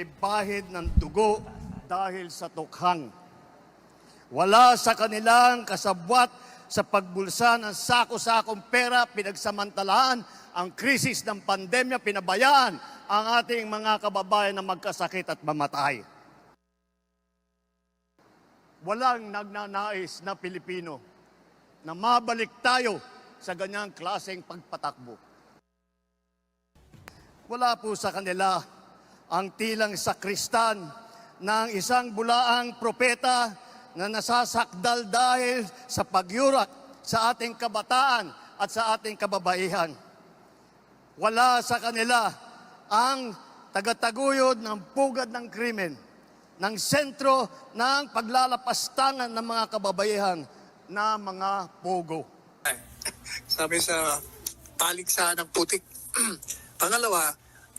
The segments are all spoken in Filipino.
may bahid ng dugo dahil sa tukhang. Wala sa kanilang kasabwat sa pagbulsa ng sako-sakong pera, pinagsamantalahan ang krisis ng pandemya, pinabayaan ang ating mga kababayan na magkasakit at mamatay. Walang nagnanais na Pilipino na mabalik tayo sa ganyang klaseng pagpatakbo. Wala po sa kanila ang tilang sakristan ng isang bulaang propeta na nasasakdal dahil sa pagyurak sa ating kabataan at sa ating kababaihan. Wala sa kanila ang tagataguyod ng pugad ng krimen, ng sentro ng paglalapastangan ng mga kababaihan na mga pogo. Sabi sa paligsahan ng putik. Pangalawa,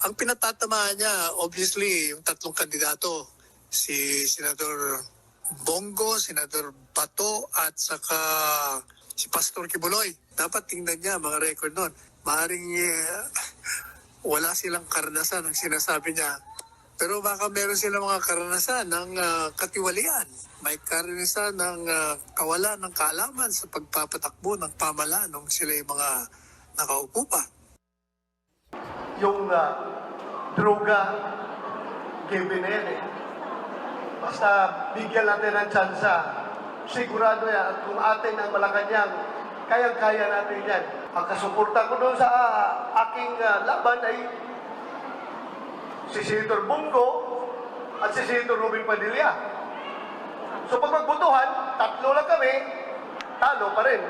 ang pinatatamaan niya, obviously, yung tatlong kandidato, si Senador Bongo, Senador Bato, at saka si Pastor Kibuloy. Dapat tingnan niya mga record nun. Maaaring wala silang karanasan ang sinasabi niya. Pero baka meron silang mga karanasan ng katiwalian. May karanasan ng kawalan ng kaalaman sa pagpapatakbo ng pamahalaan nung sila yung mga nakaupo pa. Yung droga, given na yan eh. Basta bigyan natin ng tsansa, sigurado yan. At kung atin ang Malacanang, kayang-kaya natin yan. Ang kasuporta ko doon sa aking laban ay si Senator Bongo at si Senator Robin Padilla. So pag magbutuhan, tatlo lang kami, talo pa rin.